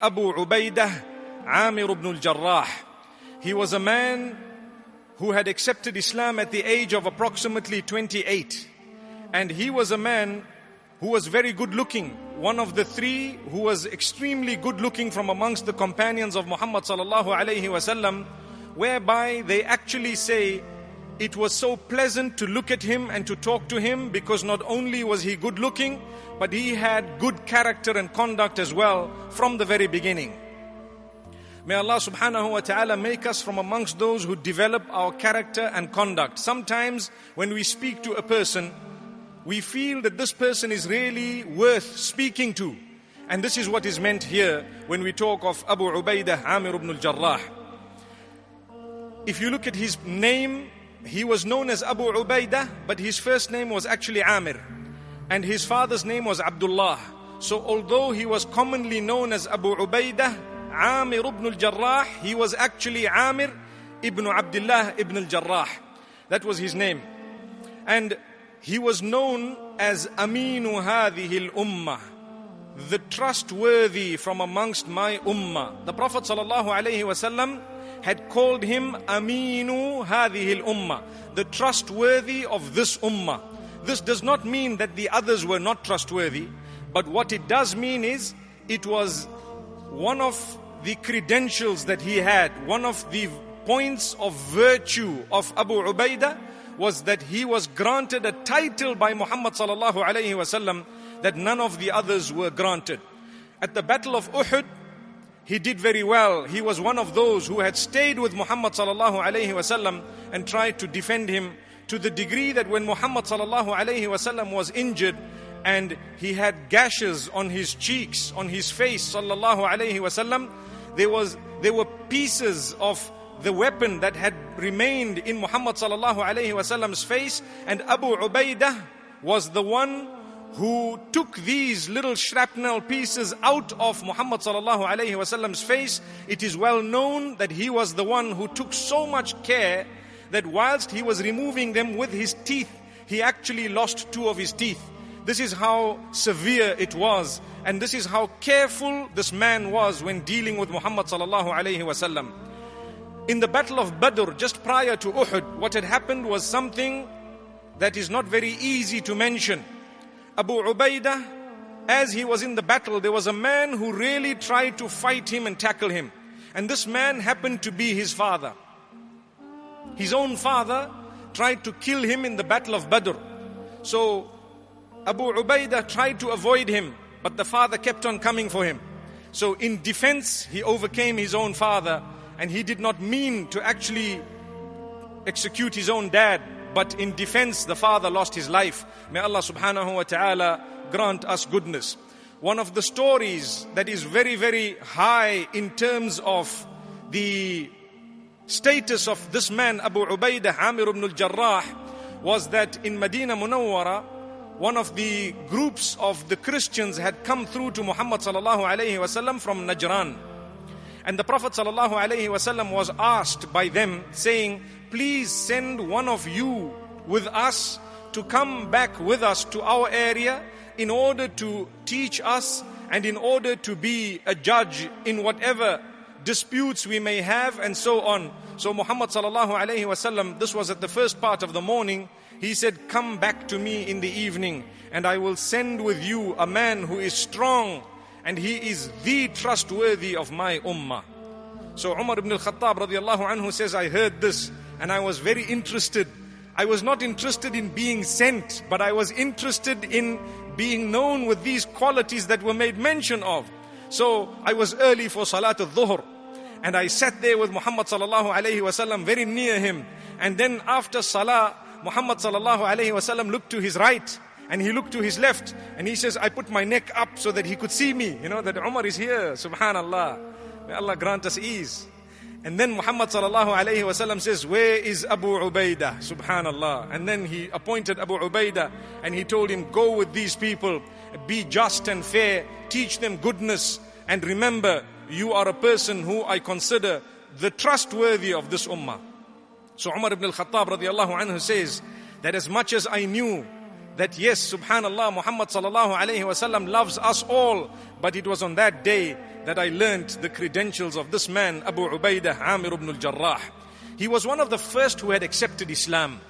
Abu Ubaidah Amir ibn Al-Jarrah. He was a man who had accepted Islam at the age of approximately 28. And he was a man who was very good looking. One of the three who was extremely good looking from amongst the companions of Muhammad sallallahu alayhi wasallam, whereby they actually say it was so pleasant to look at him and to talk to him because not only was he good looking, but he had good character and conduct as well from the very beginning. May Allah subhanahu wa ta'ala make us from amongst those who develop our character and conduct. Sometimes when we speak to a person, we feel that this person is really worth speaking to. And this is what is meant here when we talk of Abu Ubaidah Amir ibn Al-Jarrah. If you look at his name, he was known as Abu Ubaidah, but his first name was actually Amir. And his father's name was Abdullah. So although he was commonly known as Abu Ubaidah Amir ibn Al-Jarrah, he was actually Amir ibn Abdullah ibn Al-Jarrah. That was his name. And he was known as Aminu hadhihi al-ummah, the trustworthy from amongst my ummah. The Prophet sallallahu alaihi wasallam had called him Aminu hadhihi al-ummah, the trustworthy of this ummah. This does not mean that the others were not trustworthy, but what it does mean is it was one of the credentials that he had, one of the points of virtue of Abu Ubaidah was that he was granted a title by Muhammad sallallahu alayhi wasallam that none of the others were granted. At the Battle of Uhud, he did very well. He was one of those who had stayed with Muhammad sallallahu alayhi wasallam and tried to defend him, to the degree that when Muhammad sallallahu alayhi wasallam was injured and he had gashes on his cheeks, on his face sallallahu alayhi wasallam, there were pieces of the weapon that had remained in Muhammad sallallahu alayhi wasallam's face, and Abu Ubaidah was the one who took these little shrapnel pieces out of Muhammad sallallahu alayhi wasallam's face. It is well known that he was the one who took so much care that whilst he was removing them with his teeth, he actually lost 2 of his teeth. This is how severe it was, and this is how careful this man was when dealing with Muhammad sallallahu alayhi wasallam. In the Battle of Badr, just prior to Uhud, what had happened was something that is not very easy to mention. Abu Ubaidah, as he was in the battle, there was a man who really tried to fight him and tackle him. And this man happened to be his father. His own father tried to kill him in the Battle of Badr. So Abu Ubaidah tried to avoid him, but the father kept on coming for him. So in defense, he overcame his own father, and he did not mean to actually execute his own dad, but in defense, the father lost his life. May Allah subhanahu wa ta'ala grant us goodness. One of the stories that is very, very high in terms of the status of this man, Abu Ubaidah Amir ibn Al-Jarrah, was that in Madinah Munawwara, one of the groups of the Christians had come through to Muhammad sallallahu alayhi wasallam from Najran. And the Prophet sallallahu alayhi wasallam was asked by them, saying, please send one of you with us to come back with us to our area in order to teach us and in order to be a judge in whatever disputes we may have and so on. So Muhammad sallallahu alayhi wasallam, this was at the first part of the morning, he said, come back to me in the evening and I will send with you a man who is strong and he is the trustworthy of my ummah. So Umar ibn Al-Khattab radiallahu anhu says, I heard this and I was very interested. I was not interested in being sent, but I was interested in being known with these qualities that were made mention of. So I was early for Salat al-Dhuhr and I sat there with Muhammad sallallahu alayhi wasallam very near him. And then after Salah, Muhammad sallallahu alayhi wasallam looked to his right and he looked to his left and he says, I put my neck up so that he could see me. You know, that Umar is here, subhanallah. May Allah grant us ease. And then Muhammad sallallahu alayhi wasallam says, where is Abu Ubaidah? Subhanallah. And then he appointed Abu Ubaidah and he told him, go with these people, be just and fair, teach them goodness, and remember, you are a person who I consider the trustworthy of this ummah. So Umar ibn Al-Khattab radiallahu anhu says that as much as I knew that yes, subhanallah, Muhammad sallallahu alayhi wasallam loves us all, but it was on that day that I learned the credentials of this man, Abu Ubaidah Amir Ibn Al-Jarrah. He was one of the first who had accepted Islam.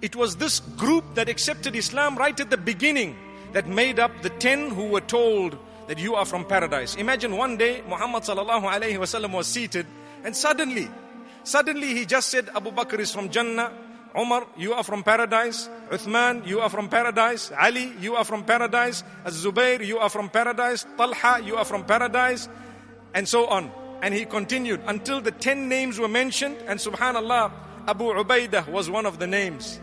It was this group that accepted Islam right at the beginning that made up the 10 who were told that you are from paradise. Imagine one day Muhammad sallallahu alayhi wasallam was seated, and suddenly he just said, Abu Bakr is from Jannah, Umar, you are from paradise, Uthman, you are from paradise, Ali, you are from paradise, Az-Zubair, you are from paradise, Talha, you are from paradise, and so on. And he continued until the 10 names were mentioned, and subhanallah, Abu Ubaidah was one of the names.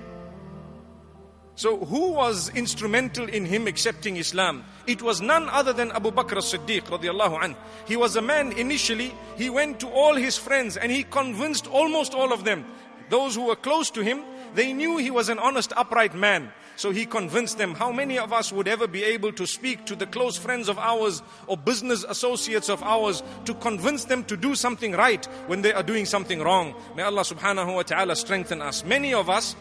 So who was instrumental in him accepting Islam? It was none other than Abu Bakr as-Siddiq radiallahu anhu. He was a man initially, he went to all his friends and he convinced almost all of them. Those who were close to him, they knew he was an honest, upright man. So he convinced them. How many of us would ever be able to speak to the close friends of ours or business associates of ours to convince them to do something right when they are doing something wrong? May Allah subhanahu wa ta'ala strengthen us. Many of us,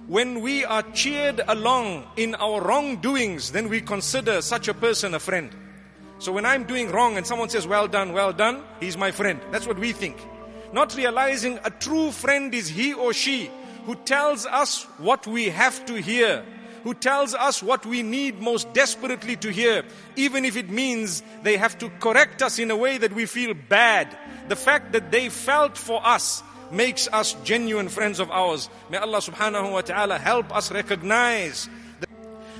when we are cheered along in our wrongdoings, then we consider such a person a friend. So when I'm doing wrong and someone says, well done, he's my friend. That's what we think. Not realizing a true friend is he or she who tells us what we have to hear, who tells us what we need most desperately to hear, even if it means they have to correct us in a way that we feel bad. The fact that they felt for us makes us genuine friends of ours. May Allah subhanahu wa ta'ala help us recognize that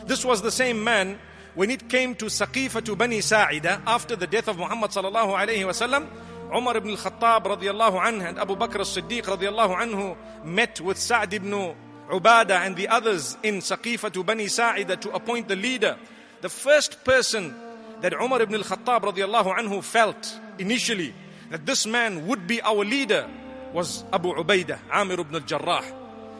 this was the same man when it came to Saqifatu Bani Sa'ida after the death of Muhammad sallallahu alayhi wa sallam. Umar ibn Al-Khattab radiallahu anhu and Abu Bakr as-Siddiq radiallahu anhu met with Sa'd ibn Ubadah and the others in Saqifatu Bani Sa'ida to appoint the leader. The first person that Umar ibn Al-Khattab radiallahu anhu felt initially that this man would be our leader was Abu Ubaidah Amir ibn Al-Jarrah.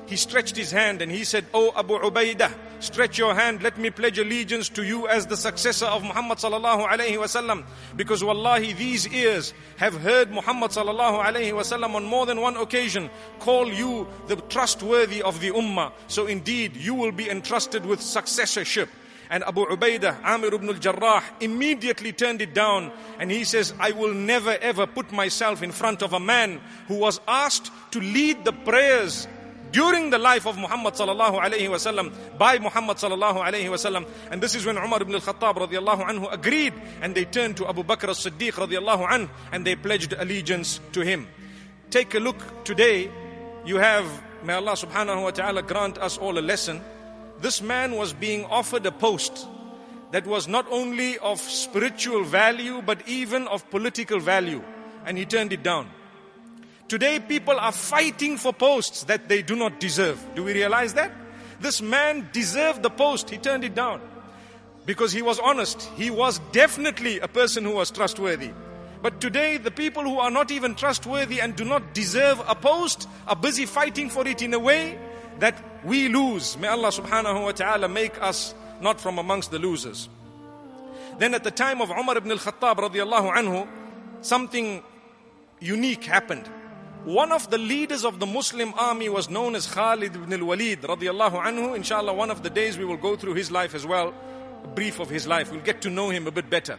He stretched his hand and he said, "Oh Abu Ubaidah, stretch your hand, let me pledge allegiance to you as the successor of Muhammad sallallahu alayhi wasallam, because wallahi these ears have heard Muhammad sallallahu alayhi wasallam on more than one occasion call you the trustworthy of the ummah. So indeed you will be entrusted with successorship." And Abu Ubaidah Amir ibn Al-Jarrah immediately turned it down and he says, "I will never ever put myself in front of a man who was asked to lead the prayers during the life of Muhammad sallallahu alayhi wasallam by Muhammad sallallahu alayhi wasallam." And this is when Umar ibn Al-Khattab radiallahu anhu agreed, and they turned to Abu Bakr as-Siddiq radiallahu anhu and they pledged allegiance to him. Take a look today. You have, may Allah subhanahu wa ta'ala grant us all a lesson. This man was being offered a post that was not only of spiritual value but even of political value, and he turned it down. Today people are fighting for posts that they do not deserve. Do we realize that? This man deserved the post, he turned it down because he was honest. He was definitely a person who was trustworthy. But today the people who are not even trustworthy and do not deserve a post are busy fighting for it in a way that we lose. May Allah subhanahu wa ta'ala make us not from amongst the losers. Then at the time of Umar ibn Al-Khattab radiallahu anhu, something unique happened. One of the leaders of the Muslim army was known as Khalid ibn al-Walid radiallahu anhu. Inshallah, one of the days we will go through his life as well, a brief of his life. We'll get to know him a bit better.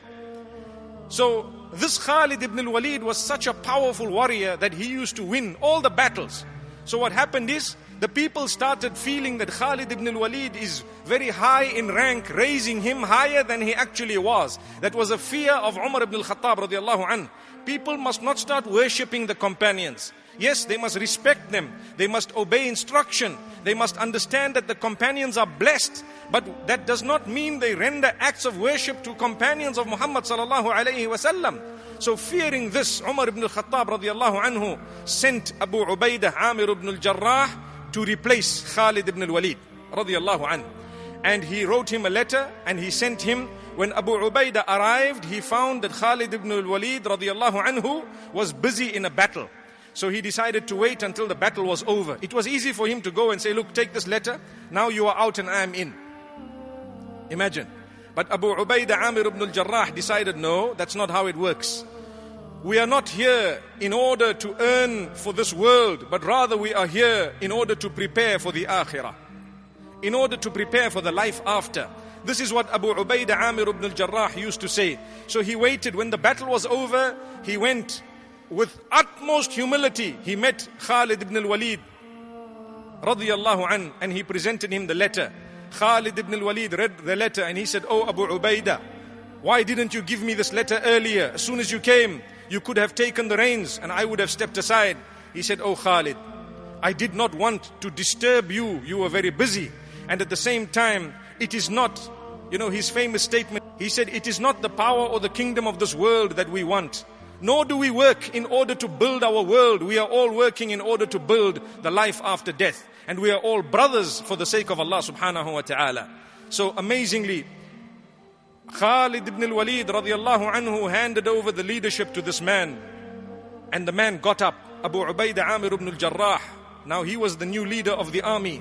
So this Khalid ibn al-Walid was such a powerful warrior that he used to win all the battles. So what happened is, the people started feeling that Khalid ibn al-Walid is very high in rank, raising him higher than he actually was. That was a fear of Umar ibn Al-Khattab radiallahu anhu. People must not start worshipping the companions. Yes, they must respect them. They must obey instruction. They must understand that the companions are blessed. But that does not mean they render acts of worship to companions of Muhammad sallallahu alayhi wasallam. So fearing this, Umar ibn Al-Khattab radiallahu anhu sent Abu Ubaidah Amir ibn Al-Jarrah to replace Khalid ibn al-Walid radiallahu anhu. And he wrote him a letter and he sent him. When Abu Ubaidah arrived, he found that Khalid ibn al-Walid radiallahu anhu was busy in a battle. So he decided to wait until the battle was over. It was easy for him to go and say, "Look, take this letter. Now you are out and I am in." Imagine. But Abu Ubaidah Amir ibn Al-Jarrah decided, no, that's not how it works. We are not here in order to earn for this world, but rather we are here in order to prepare for the akhirah, in order to prepare for the life after. This is what Abu Ubaidah Amir ibn Al-Jarrah used to say. So he waited. When the battle was over, he went with utmost humility. He met Khalid ibn al-Walid radiyallahu an, and he presented him the letter. Khalid ibn al-Walid read the letter and he said, "Oh Abu Ubaidah, why didn't you give me this letter earlier? As soon as you came, you could have taken the reins and I would have stepped aside." He said, "Oh Khalid, I did not want to disturb you. You were very busy. And at the same time, it is not, his famous statement. He said, it is not the power or the kingdom of this world that we want. Nor do we work in order to build our world. We are all working in order to build the life after death. And we are all brothers for the sake of Allah subhanahu wa ta'ala." So amazingly, Khalid ibn al-Walid radiyallahu anhu handed over the leadership to this man. And the man got up, Abu Ubaidah Amir ibn Al-Jarrah. Now he was the new leader of the army.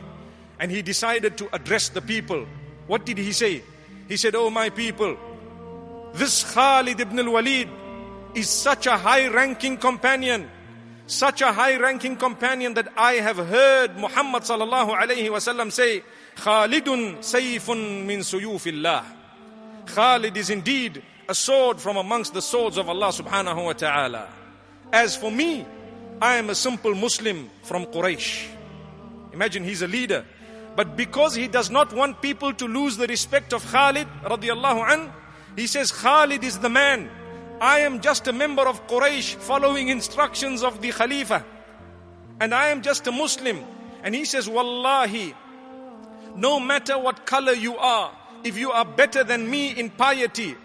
And he decided to address the people. What did he say? He said, "Oh my people, this Khalid ibn al-Walid is such a high-ranking companion. Such a high-ranking companion that I have heard Muhammad sallallahu alayhi wasallam say, Khalidun sayfun min suyufillah. Khalid is indeed a sword from amongst the swords of Allah subhanahu wa ta'ala. As for me, I am a simple Muslim from Quraysh." Imagine, he's a leader. But because he does not want people to lose the respect of Khalid radiyallahu an, he says, "Khalid is the man. I am just a member of Quraysh following instructions of the Khalifa. And I am just a Muslim." And he says, "Wallahi, no matter what color you are, if you are better than me in piety,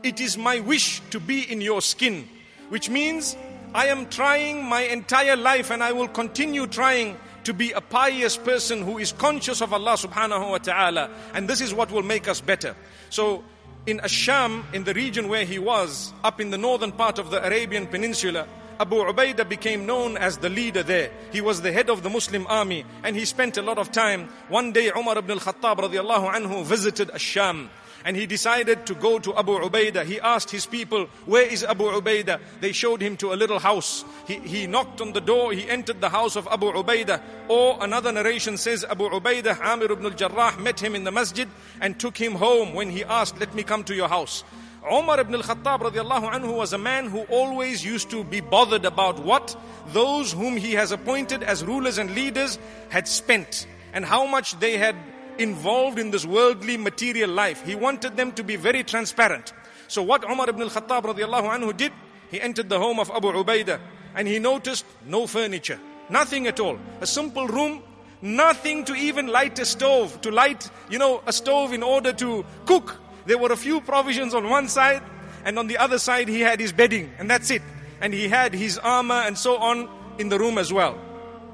it is my wish to be in your skin." Which means I am trying my entire life and I will continue trying to be a pious person who is conscious of Allah subhanahu wa ta'ala. And this is what will make us better. So in Ash-Sham, in the region where he was, up in the northern part of the Arabian Peninsula, Abu Ubaidah became known as the leader there. He was the head of the Muslim army and he spent a lot of time. One day Umar ibn Al-Khattab radiyallahu anhu visited Ash-Sham. And he decided to go to Abu Ubaidah. He asked his people, "Where is Abu Ubaidah?" They showed him to a little house. He knocked on the door. He entered the house of Abu Ubaidah. Or another narration says Abu Ubaidah Amir ibn Al-Jarrah met him in the masjid and took him home when he asked, "Let me come to your house." Umar ibn Al-Khattab radiallahu anhu was a man who always used to be bothered about what those whom he has appointed as rulers and leaders had spent and how much they had involved in this worldly material life. He wanted them to be very transparent. So what Umar ibn Al-Khattab radiallahu anhu did, he entered the home of Abu Ubaidah and he noticed no furniture, nothing at all. A simple room, nothing to even light a stove, to light, a stove in order to cook. There were a few provisions on one side and on the other side he had his bedding and that's it. And he had his armor and so on in the room as well.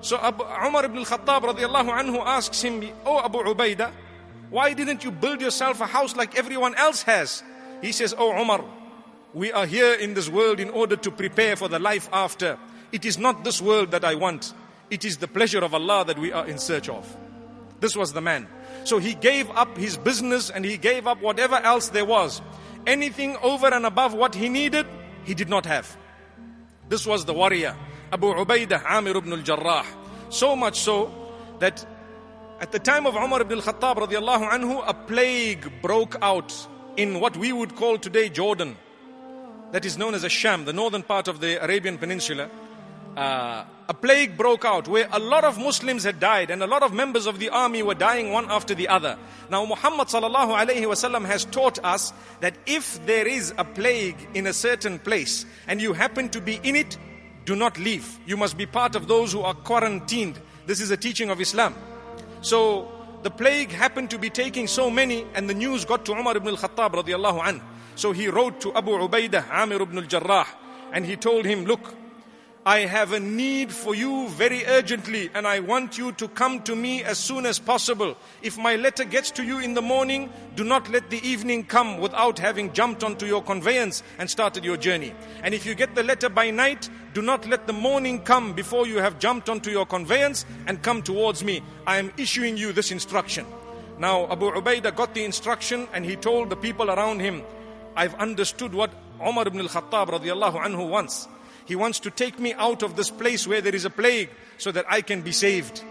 So Umar ibn Al-Khattab radiallahu anhu asks him, "Oh Abu Ubaidah, why didn't you build yourself a house like everyone else has?" He says, "Oh Umar, we are here in this world in order to prepare for the life after. It is not this world that I want. It is the pleasure of Allah that we are in search of." This was the man. So he gave up his business and he gave up whatever else there was. Anything over and above what he needed, he did not have. This was the warrior, Abu Ubaidah Amir ibn Al-Jarrah. So much so that at the time of Umar ibn Al-Khattab radiallahu anhu, a plague broke out in what we would call today Jordan. That is known as Ash-Sham, the northern part of the Arabian Peninsula. A plague broke out where a lot of Muslims had died and a lot of members of the army were dying one after the other. Now Muhammad sallallahu alayhi wasallam has taught us that if there is a plague in a certain place and you happen to be in it, do not leave. You must be part of those who are quarantined. This is a teaching of Islam. So the plague happened to be taking so many and the news got to Umar ibn Al-Khattab radiallahu anhu. So he wrote to Abu Ubaidah Amir ibn Al-Jarrah and he told him, "Look, I have a need for you very urgently and I want you to come to me as soon as possible. If my letter gets to you in the morning, do not let the evening come without having jumped onto your conveyance and started your journey. And if you get the letter by night, do not let the morning come before you have jumped onto your conveyance and come towards me. I am issuing you this instruction." Now Abu Ubaidah got the instruction and he told the people around him, "I've understood what Umar ibn Al-Khattab radiallahu anhu wants. He wants to take me out of this place where there is a plague so that I can be saved."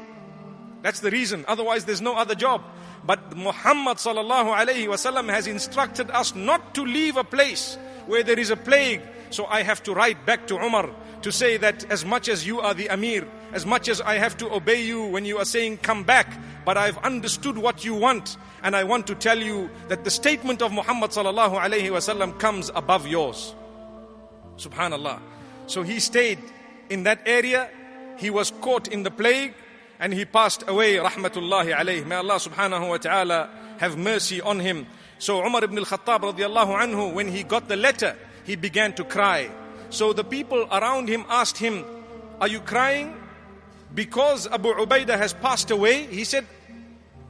That's the reason. Otherwise, there's no other job. But Muhammad sallallahu alayhi wasallam has instructed us not to leave a place where there is a plague. So I have to write back to Umar to say that as much as you are the Amir, as much as I have to obey you when you are saying come back, but I've understood what you want, and I want to tell you that the statement of Muhammad sallallahu alayhi wasallam comes above yours. Subhanallah. So he stayed in that area. He was caught in the plague and he passed away, rahmatullahi alayhi. May Allah subhanahu wa ta'ala have mercy on him. So Umar ibn al-Khattab radiallahu anhu, when he got the letter, he began to cry. So the people around him asked him, are you crying because Abu Ubaidah has passed away? He said,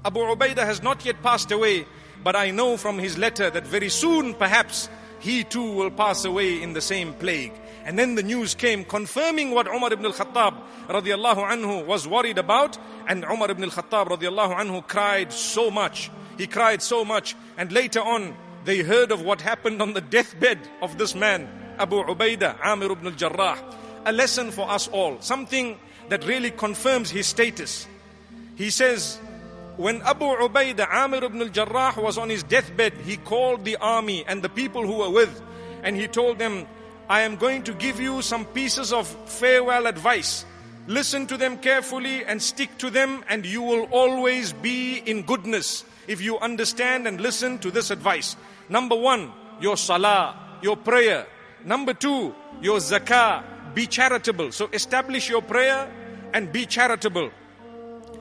Abu Ubaidah has not yet passed away, but I know from his letter that very soon perhaps he too will pass away in the same plague. And then the news came confirming what Umar ibn al-Khattab radiallahu anhu was worried about. And Umar ibn al-Khattab radiallahu anhu cried so much. He cried so much. And later on, they heard of what happened on the deathbed of this man, Abu Ubaidah Amir ibn Al-Jarrah. A lesson for us all. Something that really confirms his status. He says, when Abu Ubaidah Amir ibn Al-Jarrah was on his deathbed, he called the army and the people who were with, and he told them, I am going to give you some pieces of farewell advice. Listen to them carefully and stick to them, and you will always be in goodness if you understand and listen to this advice. Number one, your salah, your prayer. Number two, your zakah. Be charitable. So establish your prayer and be charitable.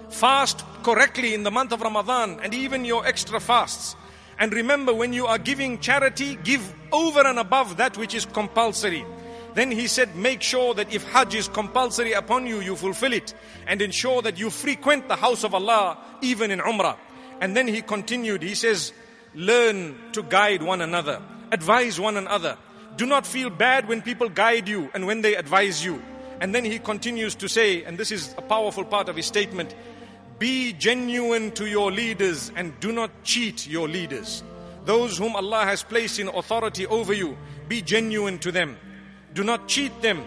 Fast correctly in the month of Ramadan and even your extra fasts. And remember, when you are giving charity, give over and above that which is compulsory. Then he said, make sure that if Hajj is compulsory upon you, you fulfill it. And ensure that you frequent the house of Allah, even in Umrah. And then he continued, he says, learn to guide one another. Advise one another. Do not feel bad when people guide you and when they advise you. And then he continues to say, and this is a powerful part of his statement, be genuine to your leaders and do not cheat your leaders. Those whom Allah has placed in authority over you, be genuine to them. Do not cheat them.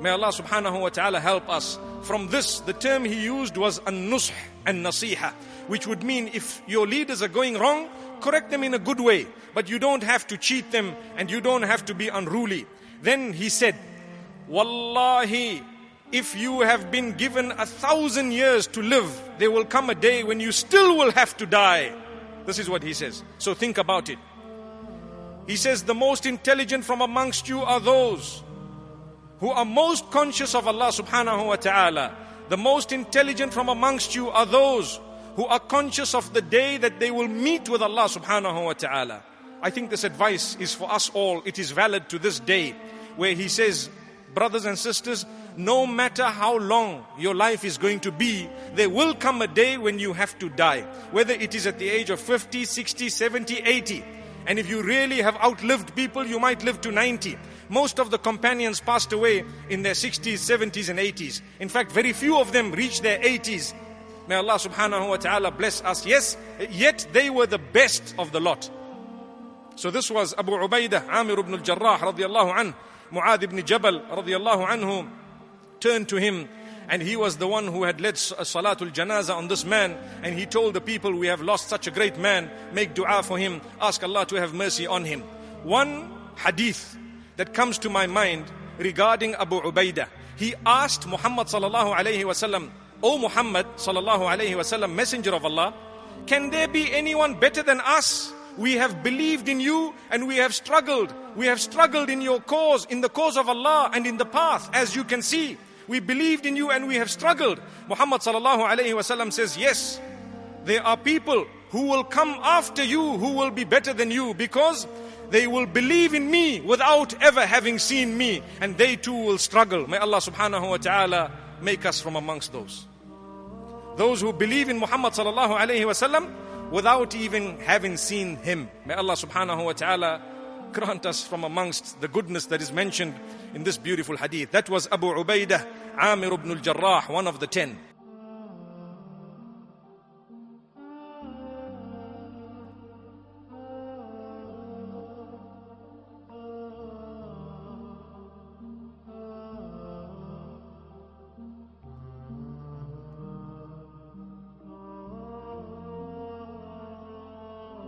May Allah subhanahu wa ta'ala help us. From this, the term he used was an-nush and nasiha, which would mean if your leaders are going wrong, correct them in a good way. But you don't have to cheat them and you don't have to be unruly. Then he said, Wallahi, if you have been given 1,000 years to live, there will come a day when you still will have to die. This is what he says. So think about it. He says, the most intelligent from amongst you are those who are most conscious of Allah subhanahu wa ta'ala. The most intelligent from amongst you are those who are conscious of the day that they will meet with Allah subhanahu wa ta'ala. I think this advice is for us all. It is valid to this day, where he says, brothers and sisters, no matter how long your life is going to be, there will come a day when you have to die. Whether it is at the age of 50, 60, 70, 80. And if you really have outlived people, you might live to 90. Most of the companions passed away in their 60s, 70s and 80s. In fact, very few of them reached their 80s. May Allah subhanahu wa ta'ala bless us. Yes, yet they were the best of the lot. So this was Abu Ubaidah Amir ibn Al-Jarrah radiallahu anhu. Mu'adh ibn Jabal radiallahu anhu turned to him, and he was the one who had led Salatul Janazah on this man, and he told the people, we have lost such a great man, make dua for him, ask Allah to have mercy on him. One hadith that comes to my mind regarding Abu Ubaidah, he asked Muhammad sallallahu alayhi wasallam, O Muhammad sallallahu alayhi wasallam, messenger of Allah, can there be anyone better than us? We have believed in you and we have struggled. We have struggled in your cause, in the cause of Allah and in the path, as you can see. We believed in you and we have struggled. Muhammad sallallahu alayhi wasallam says, yes, there are people who will come after you who will be better than you, because they will believe in me without ever having seen me, and they too will struggle. May Allah subhanahu wa ta'ala make us from amongst those. Those who believe in Muhammad sallallahu alayhi wasallam without even having seen him. May Allah subhanahu wa ta'ala grant us from amongst the goodness that is mentioned in this beautiful hadith. That was Abu Ubaidah Amir ibn Al-Jarrah, one of the 10.